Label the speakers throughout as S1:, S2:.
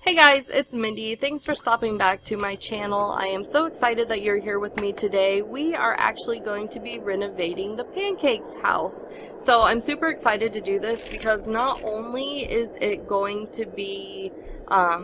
S1: Hey guys, it's Mindy. Thanks for stopping back to my channel. I am so excited that you're here with me today. We are actually going to be renovating the Pancakes house. So I'm super excited to do this because not only is it going to be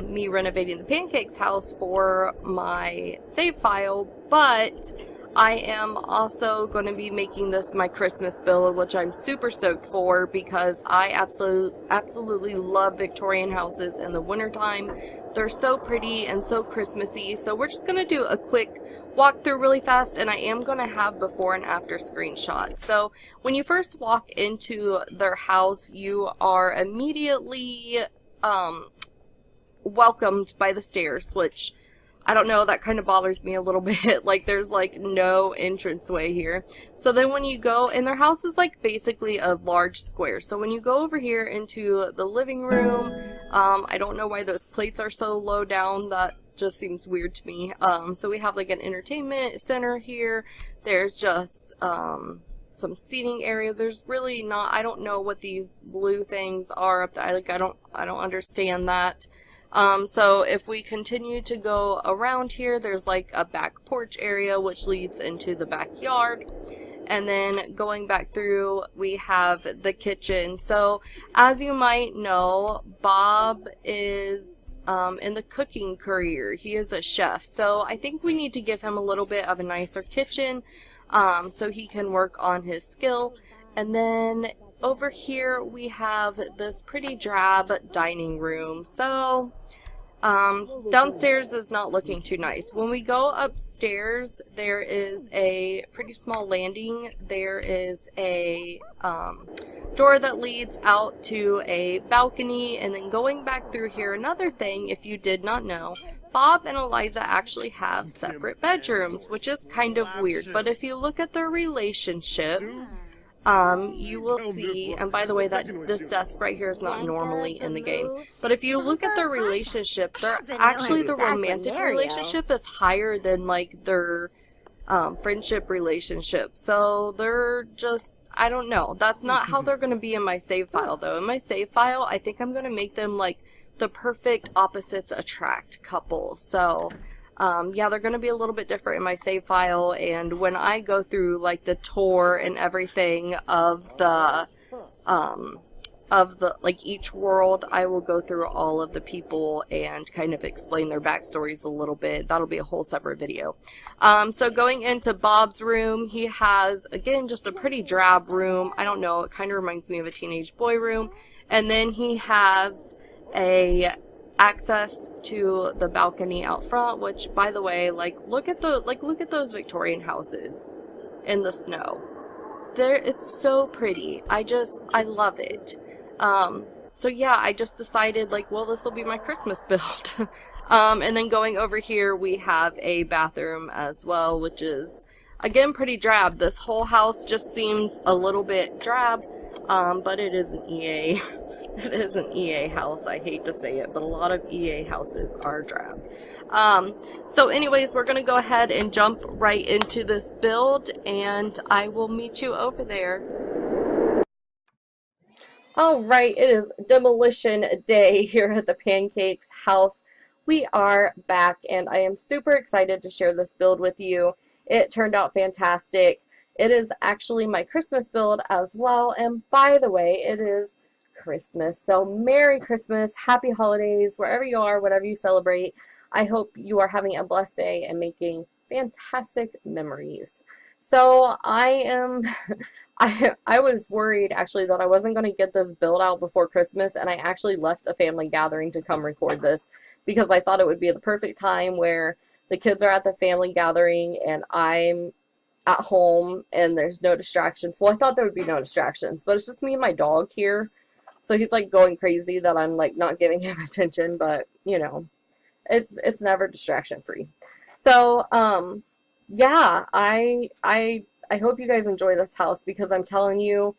S1: me renovating the Pancakes house for my save file, but I am also going to be making this my Christmas build, which I'm super stoked for because I absolutely love Victorian houses in the wintertime. They're so pretty and so Christmassy. So we're just going to do a quick walkthrough really fast, and I am going to have before and after screenshots. So when you first walk into their house, you are immediately welcomed by the stairs, which I don't know, that kind of bothers me a little bit. Like, there's like no entranceway here. So then when you go, and their house is like basically a large square. So when you go over here into the living room, I don't know why those plates are so low down. That just seems weird to me. So we have like an entertainment center here. There's just some seating area. There's really not, I don't know what these blue things are up there. I don't understand that. So if we continue to go around here, there's like a back porch area which leads into the backyard. And then going back through, we have the kitchen. So as you might know, Bob is in the cooking career. He is a chef. So I think we need to give him a little bit of a nicer kitchen so he can work on his skill. And then over here we have this pretty drab dining room. So downstairs is not looking too nice. When we go upstairs, there is a pretty small landing. There is a door that leads out to a balcony, and then going back through here, another thing, if you did not know, Bob and Eliza actually have separate bedrooms, which is kind of weird. But if you look at their relationship, you will see, and by the way, that this desk right here is not normally in the game, but if you look at their relationship, they're actually, the romantic relationship is higher than like their friendship relationship. So they're just, I don't know, that's not how they're going to be in my save file though. In my save file, I think I'm going to make them like the perfect opposites attract couple. So yeah, they're going to be a little bit different in my save file, and when I go through like the tour and everything of the like each world, I will go through all of the people and kind of explain their backstories a little bit. That'll be a whole separate video. So going into Bob's room, he has, again, just a pretty drab room. I don't know, it kind of reminds me of a teenage boy room. And then he has a access to the balcony out front, which, by the way, like look at those Victorian houses in the snow. It's so pretty. I love it. So yeah, I just decided like, well, this will be my Christmas build. And then going over here, we have a bathroom as well, which is again pretty drab. This whole house just seems a little bit drab. But it is an EA, it is an EA house. I hate to say it, but a lot of EA houses are drab. So anyways, we're going to go ahead and jump right into this build, and I will meet you over there. Alright, it is demolition day here at the Pancakes house. We are back, and I am super excited to share this build with you. It turned out fantastic. It is actually my Christmas build as well, and by the way, it is Christmas. So Merry Christmas, Happy Holidays, wherever you are, whatever you celebrate. I hope you are having a blessed day and making fantastic memories. So I was worried actually that I wasn't going to get this build out before Christmas, and I actually left a family gathering to come record this because I thought it would be the perfect time where the kids are at the family gathering and I'm at home and there's no distractions. Well, I thought there would be no distractions, but it's just me and my dog here. So he's like going crazy that I'm like not giving him attention, but you know, it's never distraction free. So, yeah, I hope you guys enjoy this house because I'm telling you,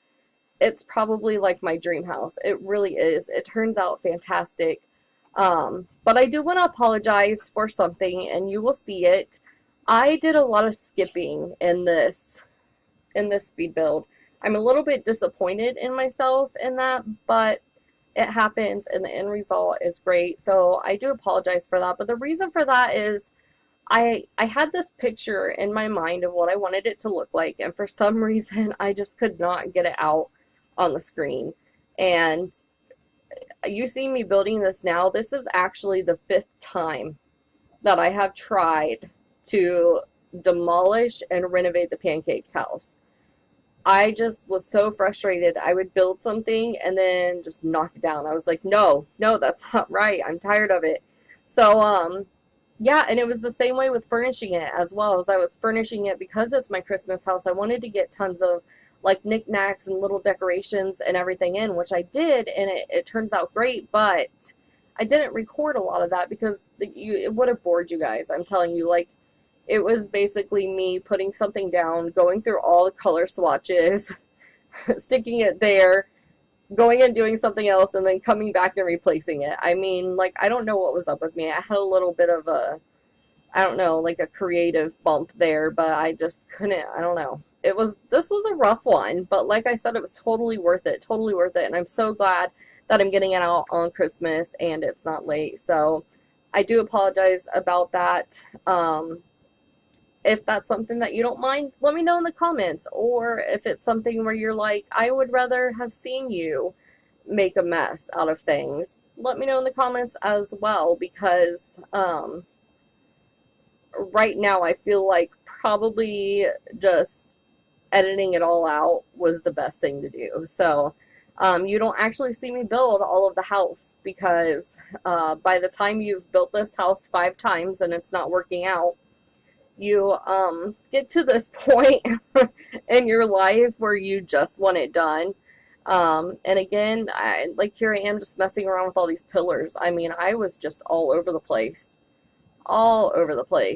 S1: it's probably like my dream house. It really is. It turns out fantastic. But I do want to apologize for something, and you will see it. I did a lot of skipping in this speed build. I'm a little bit disappointed in myself in that, but it happens and the end result is great. So I do apologize for that. But the reason for that is I had this picture in my mind of what I wanted it to look like, and for some reason I just could not get it out on the screen. And you see me building this now. This is actually the 5th time that I have tried to demolish and renovate the Pancakes house. I just was so frustrated. I would build something and then just knock it down. I was like, no, no, that's not right. I'm tired of it. So, yeah, and it was the same way with furnishing it as well. As I was furnishing it, because it's my Christmas house, I wanted to get tons of like knickknacks and little decorations and everything in, which I did, and it turns out great, but I didn't record a lot of that because it would have bored you guys. I'm telling you, like, it was basically me putting something down, going through all the color swatches, sticking it there, going and doing something else, and then coming back and replacing it. I mean, like, I don't know what was up with me. I had a little bit of a, I don't know, like a creative bump there, but I just couldn't, I don't know. This was a rough one, but like I said, it was totally worth it, and I'm so glad that I'm getting it out on Christmas and it's not late. So I do apologize about that. If that's something that you don't mind, let me know in the comments. Or if it's something where you're like, I would rather have seen you make a mess out of things, let me know in the comments as well, because right now I feel like probably just editing it all out was the best thing to do. So you don't actually see me build all of the house, because by the time you've built this house 5 times and it's not working out, you get to this point in your life where you just want it done. And again, here I am just messing around with all these pillars. I mean, I was just all over the place.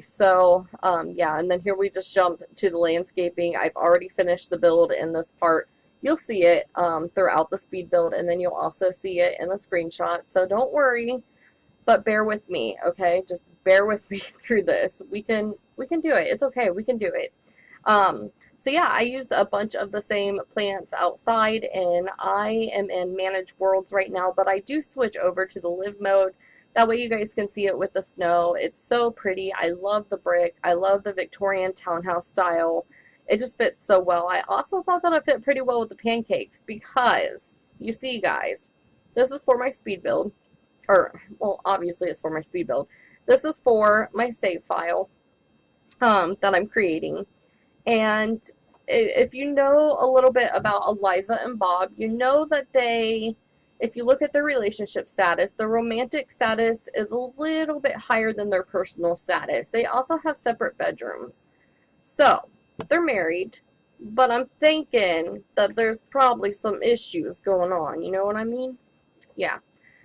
S1: So yeah, and then here we just jump to the landscaping. I've already finished the build in this part. You'll see it throughout the speed build, and then you'll also see it in the screenshot. So don't worry, but bear with me, okay? Just bear with me through this. We can do it. It's okay. We can do it. So yeah, I used a bunch of the same plants outside, and I am in Manage Worlds right now, but I do switch over to the Live mode. That way you guys can see it with the snow. It's so pretty. I love the brick. I love the Victorian townhouse style. It just fits so well. I also thought that it fit pretty well with the pancakes, because, you see guys, this is for my speed build. Or, well, obviously it's for my speed build. This is for my save file that I'm creating. And if you know a little bit about Eliza and Bob, you know that if you look at their relationship status, the romantic status is a little bit higher than their personal status. They also have separate bedrooms. So, they're married, but I'm thinking that there's probably some issues going on. You know what I mean? Yeah.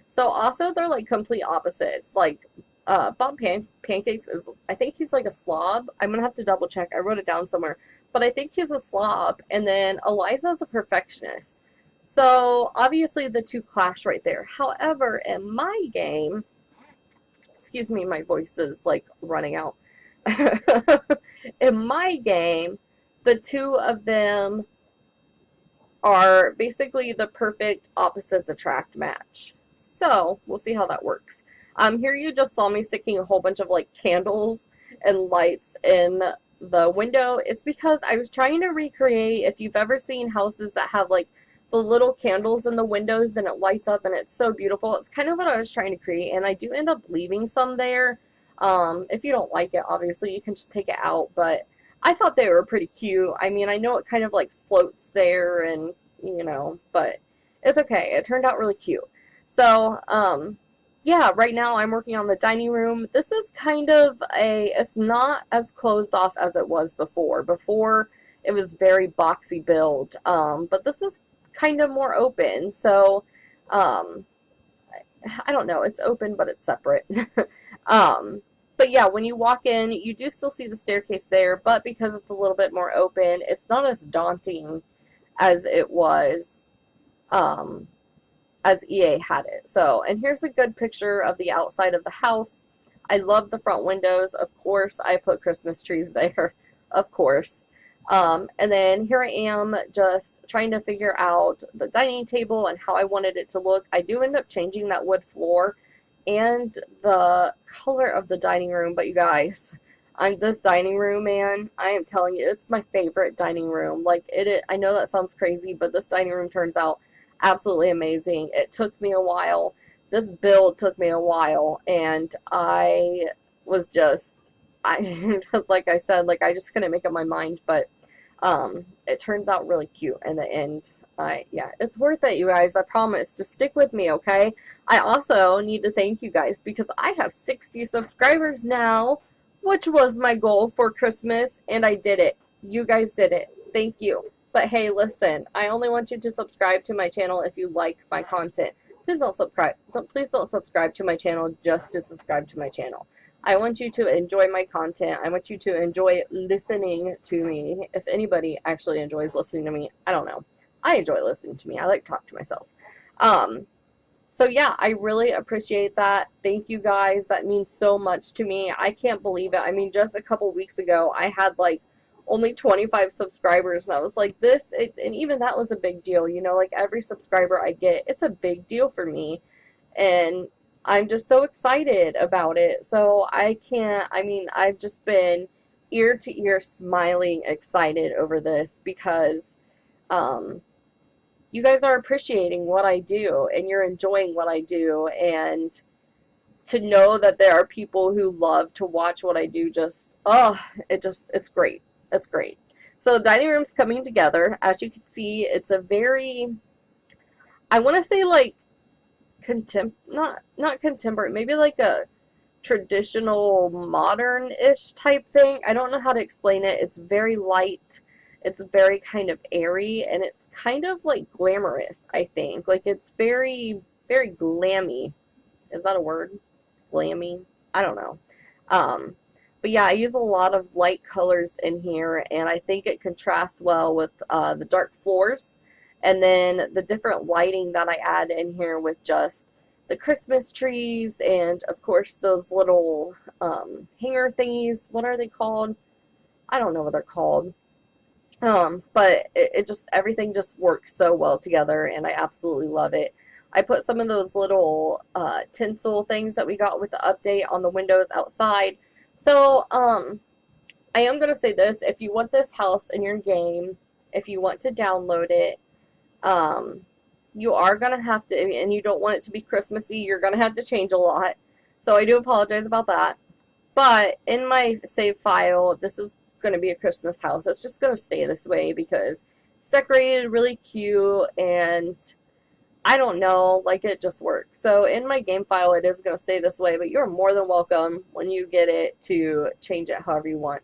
S1: So also they're like complete opposites. Like Bob Pancakes is, I think he's like a slob. I'm gonna have to double check. I wrote it down somewhere, but I think he's a slob. And then Eliza's a perfectionist. So obviously the two clash right there. However, in my game, excuse me, my voice is like running out. In my game, the two of them are basically the perfect opposites attract match. So we'll see how that works. Here you just saw me sticking a whole bunch of like candles and lights in the window. It's because I was trying to recreate, if you've ever seen houses that have like the little candles in the windows, then it lights up and it's so beautiful. It's kind of what I was trying to create, and I do end up leaving some there. If you don't like it, obviously you can just take it out, but I thought they were pretty cute. I mean, I know it kind of like floats there, and you know, but it's okay. It turned out really cute. So, yeah, right now I'm working on the dining room. This is kind of it's not as closed off as it was before. Before, it was very boxy build, but this is kind of more open. So, I don't know, it's open, but it's separate. But yeah, when you walk in, you do still see the staircase there, but because it's a little bit more open, it's not as daunting as it was, as EA had it. So, and here's a good picture of the outside of the house. I love the front windows. Of course, I put Christmas trees there. Of course. And then here I am just trying to figure out the dining table and how I wanted it to look. I do end up changing that wood floor and the color of the dining room, but you guys, this dining room, man, I am telling you, it's my favorite dining room. Like, I know that sounds crazy, but this dining room turns out absolutely amazing. It took me a while. This build took me a while, and I was just, like I said, like, I just couldn't make up my mind, but it turns out really cute in the end. Yeah, it's worth it, you guys. I promise. Just stick with me, okay? I also need to thank you guys because I have 60 subscribers now, which was my goal for Christmas, and I did it. You guys did it. Thank you. But hey, listen, I only want you to subscribe to my channel if you like my content. Please don't subscribe. Please don't subscribe to my channel just to subscribe to my channel. I want you to enjoy my content. I want you to enjoy listening to me. If anybody actually enjoys listening to me, I don't know. I enjoy listening to me. I like to talk to myself. So yeah, I really appreciate that. Thank you guys. That means so much to me. I can't believe it. I mean, just a couple weeks ago, I had like only 25 subscribers, and I was like, and even that was a big deal. You know, like every subscriber I get, it's a big deal for me. And I'm just so excited about it. So I've just been ear to ear smiling, excited over this because you guys are appreciating what I do and you're enjoying what I do, and to know that there are people who love to watch what I do, it's great. It's great. So the dining room's coming together. As you can see, it's a very, I want to say like not contemporary, maybe like a traditional modern-ish type thing. I don't know how to explain it. It's very light. It's very kind of airy, and it's kind of like glamorous, I think. Like it's very, very glammy. Is that a word? Glammy? I don't know. But yeah, I use a lot of light colors in here, and I think it contrasts well with the dark floors. And then the different lighting that I add in here with just the Christmas trees and, of course, those little hanger thingies. What are they called? I don't know what they're called. But everything just works so well together, and I absolutely love it. I put some of those little tinsel things that we got with the update on the windows outside. So, I am going to say this. If you want this house in your game, if you want to download it, you are going to have to, and you don't want it to be Christmassy, you're going to have to change a lot. So I do apologize about that. But in my save file, this is going to be a Christmas house. It's just going to stay this way because it's decorated really cute, and I don't know, like it just works. So in my game file, it is going to stay this way, but you're more than welcome when you get it to change it however you want.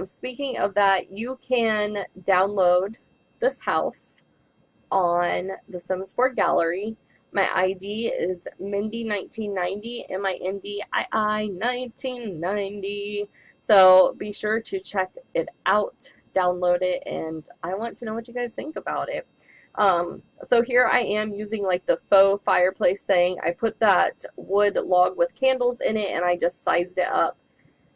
S1: Speaking of that, you can download this house on the Sims 4 gallery. My ID is Mindy1990, MINDII1990. So be sure to check it out, download it, and I want to know what you guys think about it. So here I am using like the faux fireplace thing. I put that wood log with candles in it, and I just sized it up,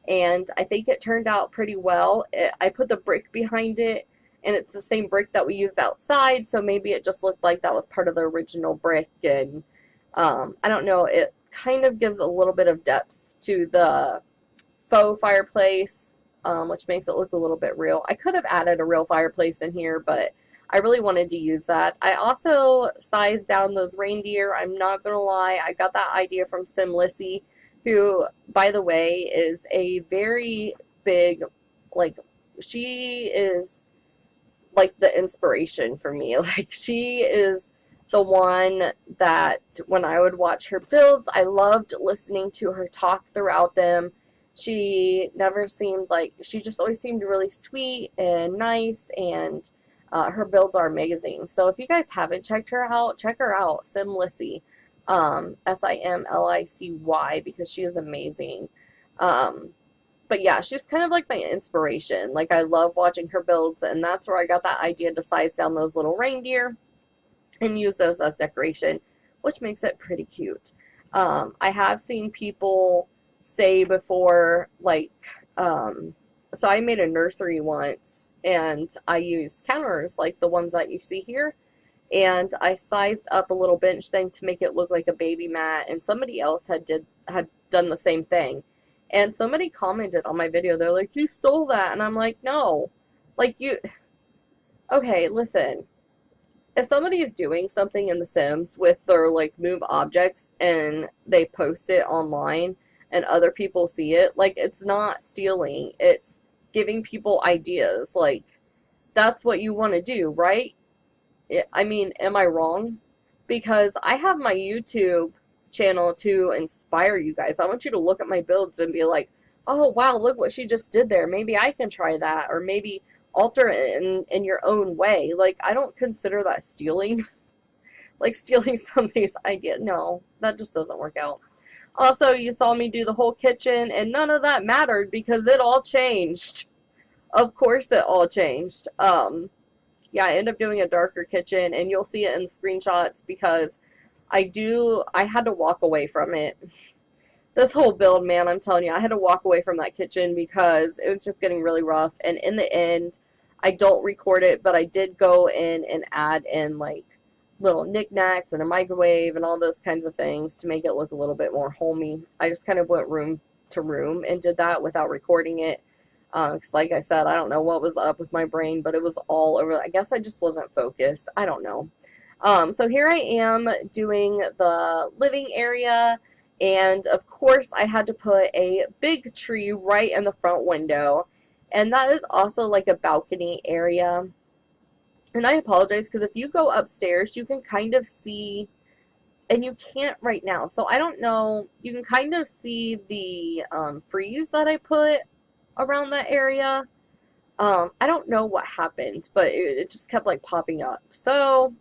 S1: and I think it turned out pretty well. I put the brick behind it, and it's the same brick that we used outside, so maybe it just looked like that was part of the original brick, and I don't know, it kind of gives a little bit of depth to the faux fireplace, which makes it look a little bit real. I could have added a real fireplace in here, but I really wanted to use that. I also sized down those reindeer. I'm not going to lie, I got that idea from Sim Lissy, who, by the way, is a very big, like, she is like the inspiration for me. Like, she is the one that when I would watch her builds, I loved listening to her talk throughout them. She never seemed like, she just always seemed really sweet and nice, and her builds are amazing. So if you guys haven't checked her out, check her out, Sim Lissy, SIMLICY, because she is amazing. But yeah, she's kind of like my inspiration. Like, I love watching her builds, and that's where I got that idea to size down those little reindeer and use those as decoration, which makes it pretty cute. I have seen people say before, like, So I made a nursery once, and I used counters like the ones that you see here, and I sized up a little bench thing to make it look like a baby mat, and somebody else had done the same thing. And somebody commented on my video, they're like, "You stole that." And I'm like, "No. Like, you okay, listen. If somebody is doing something in The Sims with their like move objects and they post it online and other people see it, like, it's not stealing. It's giving people ideas. Like, that's what you want to do, right? I mean, am I wrong? Because I have my YouTube channel to inspire you guys. I want you to look at my builds and be like, "Oh, wow, look what she just did there. Maybe I can try that." Or maybe alter it in your own way. Like, I don't consider that stealing. Like, stealing somebody's idea. No, that just doesn't work out. Also, you saw me do the whole kitchen, and none of that mattered because it all changed. Of course it all changed. Yeah, I ended up doing a darker kitchen, and you'll see it in the screenshots because I had to walk away from it. This whole build, man, I'm telling you, I had to walk away from that kitchen because it was just getting really rough. And in the end, I don't record it, but I did go in and add in like little knickknacks and a microwave and all those kinds of things to make it look a little bit more homey. I just kind of went room to room and did that without recording it. Because like I said, I don't know what was up with my brain, but it was all over. I guess I just wasn't focused. I don't know. So here I am doing the living area, and of course I had to put a big tree right in the front window, and that is also like a balcony area. And I apologize because if you go upstairs, you can kind of see, and you can't right now, so I don't know, you can kind of see the freeze that I put around that area. I don't know what happened, but it just kept like popping up. So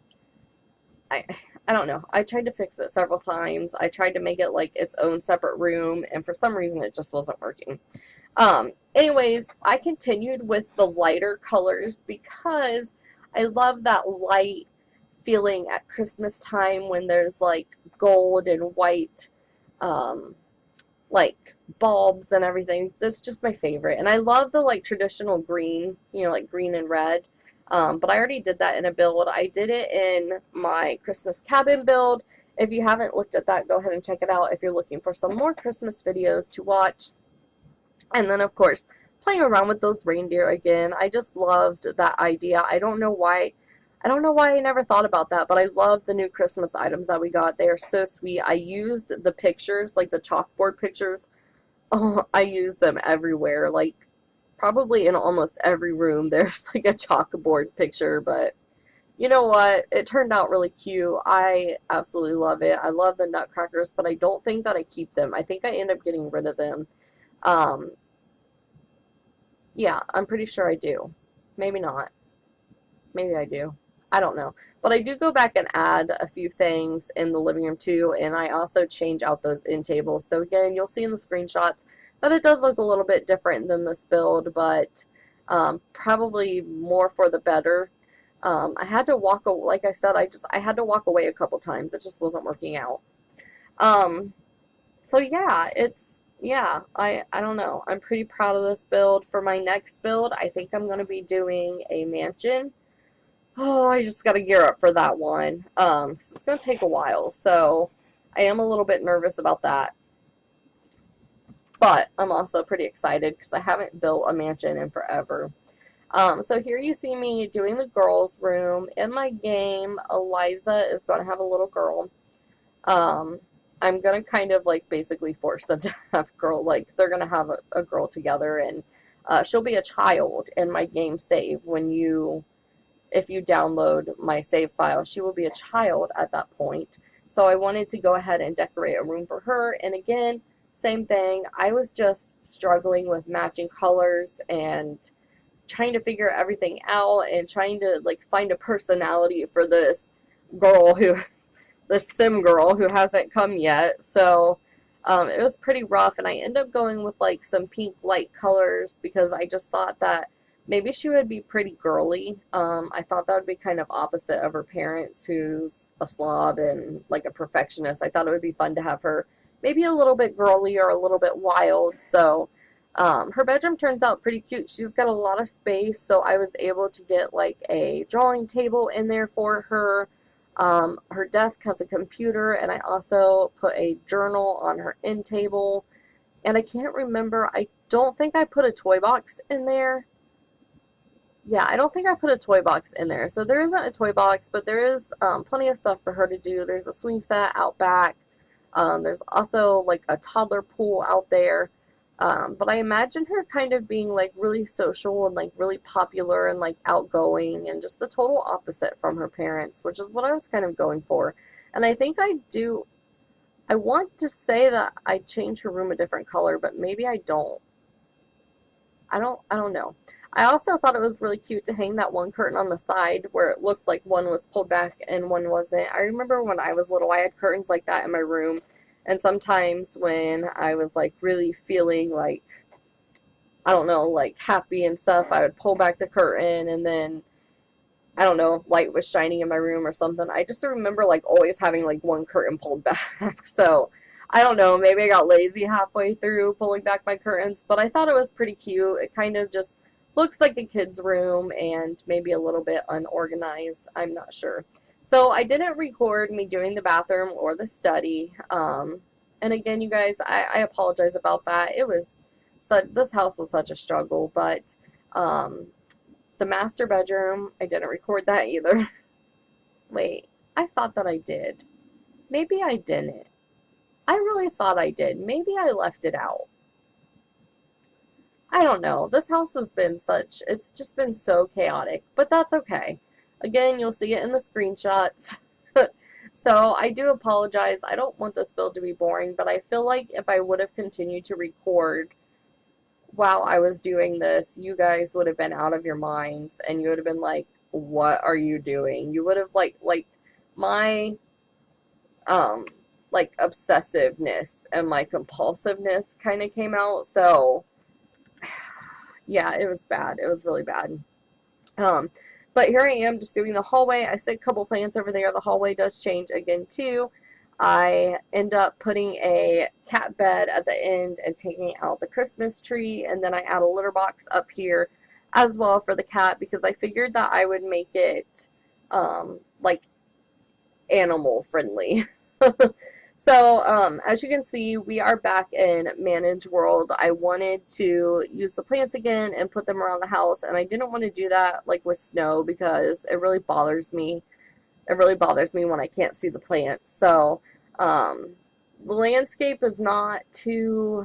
S1: I don't know. I tried to fix it several times. I tried to make it like its own separate room, and for some reason it just wasn't working. Anyways, I continued with the lighter colors because I love that light feeling at Christmas time when there's like gold and white like bulbs and everything. That's just my favorite. And I love the like traditional green, you know, like green and red. But I already did that in a build. I did it in my Christmas cabin build. If you haven't looked at that, go ahead and check it out if you're looking for some more Christmas videos to watch. And then, of course, playing around with those reindeer again. I just loved that idea. I don't know why I never thought about that, but I love the new Christmas items that we got. They are so sweet. I used the pictures, like the chalkboard pictures. Oh, I used them everywhere. Like, probably in almost every room there's like a chalkboard picture, but you know what? It turned out really cute. I absolutely love it. I love the nutcrackers, but I don't think that I keep them. I think I end up getting rid of them. Yeah, I'm pretty sure I do. Maybe not. Maybe I do. I don't know. But I do go back and add a few things in the living room too, and I also change out those end tables. So again, you'll see in the screenshots that it does look a little bit different than this build, but probably more for the better. I had to walk away, like I said, I had to walk away a couple times. It just wasn't working out. So yeah, I don't know. I'm pretty proud of this build. For my next build, I think I'm going to be doing a mansion. Oh, I just got to gear up for that one. 'Cause it's going to take a while, so I am a little bit nervous about that. But I'm also pretty excited because I haven't built a mansion in forever. So here you see me doing the girls' room. In my game, Eliza is going to have a little girl. I'm going to kind of like basically force them to have a girl. Like, they're going to have a girl together, and she'll be a child in my game save. If you download my save file, she will be a child at that point. So I wanted to go ahead and decorate a room for her. And again, same thing. I was just struggling with matching colors and trying to figure everything out and trying to like find a personality for this girl this sim girl who hasn't come yet. So it was pretty rough, and I ended up going with like some pink light colors because I just thought that maybe she would be pretty girly. I thought that would be kind of opposite of her parents, who's a slob and like a perfectionist. I thought it would be fun to have her maybe a little bit girly or a little bit wild. So Her bedroom turns out pretty cute. She's got a lot of space, so I was able to get like a drawing table in there for her. Her desk has a computer, and I also put a journal on her end table. And I can't remember, I don't think I put a toy box in there. Yeah, I don't think I put a toy box in there. So there isn't a toy box, but there is plenty of stuff for her to do. There's a swing set out back. There's also like a toddler pool out there. But I imagine her kind of being like really social and like really popular and like outgoing and just the total opposite from her parents, which is what I was kind of going for. And I think I want to say that I changed her room a different color, but maybe I don't. I don't know. I also thought it was really cute to hang that one curtain on the side where it looked like one was pulled back and one wasn't. I remember when I was little, I had curtains like that in my room. And sometimes when I was like really feeling like, I don't know, like happy and stuff, I would pull back the curtain, and then I don't know if light was shining in my room or something. I just remember like always having like one curtain pulled back. So I don't know, maybe I got lazy halfway through pulling back my curtains, but I thought it was pretty cute. It kind of just looks like a kid's room and maybe a little bit unorganized. I'm not sure. So I didn't record me doing the bathroom or the study. And again, you guys, I apologize about that. This house was such a struggle, but the master bedroom, I didn't record that either. Wait, I thought that I did. Maybe I didn't. I really thought I did. Maybe I left it out. I don't know. This house has been it's just been so chaotic, but that's okay. Again, you'll see it in the screenshots. So I do apologize. I don't want this build to be boring, but I feel like if I would have continued to record while I was doing this, you guys would have been out of your minds, and you would have been like, what are you doing? You would have like my like obsessiveness and my compulsiveness kind of came out. So yeah, it was bad. It was really bad. But here I am just doing the hallway. I stick a couple plants over there. The hallway does change again too. I end up putting a cat bed at the end and taking out the Christmas tree, and then I add a litter box up here as well for the cat, because I figured that I would make it like animal friendly. So as you can see, we are back in Manage World. I wanted to use the plants again and put them around the house, and I didn't want to do that like with snow because it really bothers me. It really bothers me when I can't see the plants. So the landscape is not too,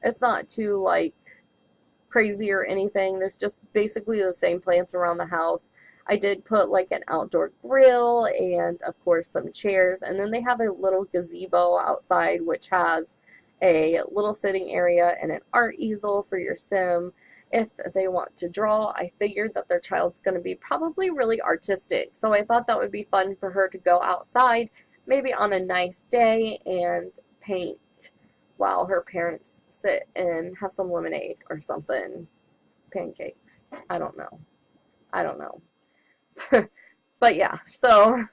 S1: it's not too like crazy or anything. There's just basically the same plants around the house. I did put like an outdoor grill and of course some chairs, and then they have a little gazebo outside which has a little sitting area and an art easel for your sim if they want to draw. I figured that their child's going to be probably really artistic, so I thought that would be fun for her to go outside maybe on a nice day and paint while her parents sit and have some lemonade or something. Pancakes. I don't know. But yeah, so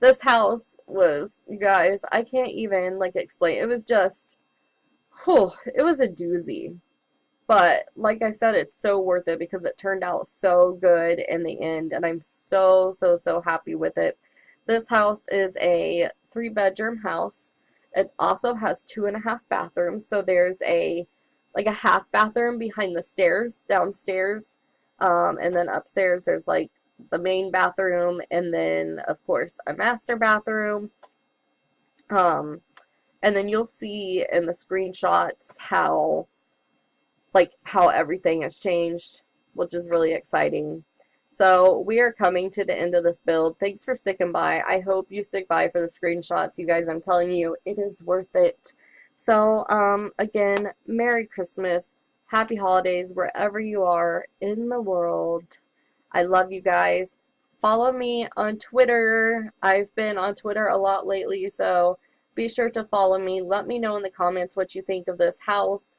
S1: this house was, you guys, I can't even like explain. It was just, it was a doozy. But like I said, it's so worth it because it turned out so good in the end, and I'm so happy with it. This house is a 3-bedroom house. It also has 2.5 bathrooms. So there's like a half bathroom behind the stairs downstairs, and then upstairs there's like the main bathroom, and then of course a master bathroom. And then you'll see in the screenshots how everything has changed, which is really exciting. So we are coming to the end of this build. Thanks for sticking by. I hope you stick by for the screenshots. You guys, I'm telling you, it is worth it. So again, Merry Christmas, Happy Holidays, wherever you are in the world. I love you guys. Follow me on Twitter. I've been on Twitter a lot lately, so be sure to follow me. Let me know in the comments what you think of this house.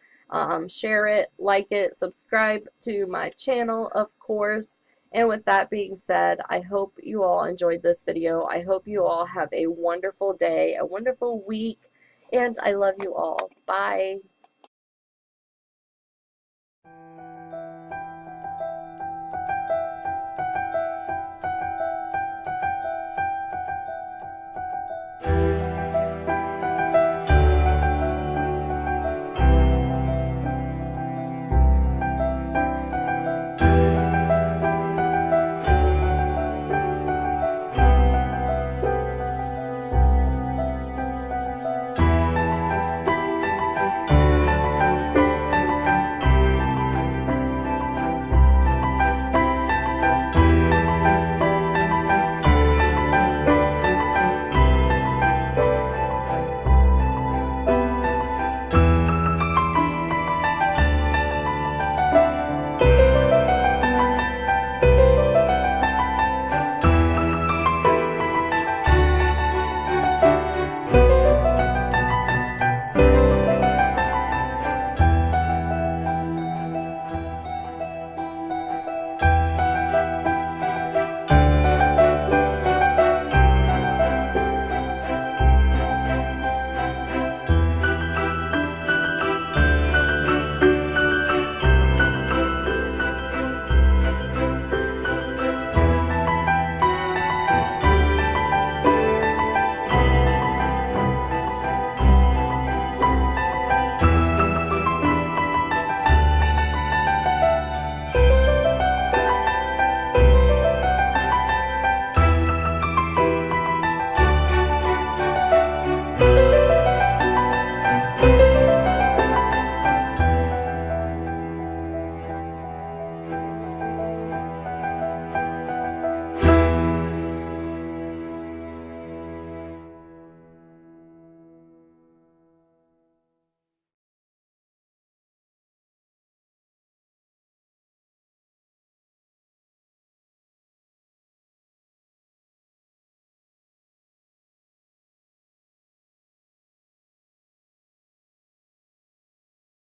S1: Share it, like it, subscribe to my channel, of course. And with that being said, I hope you all enjoyed this video. I hope you all have a wonderful day, a wonderful week, and I love you all. Bye.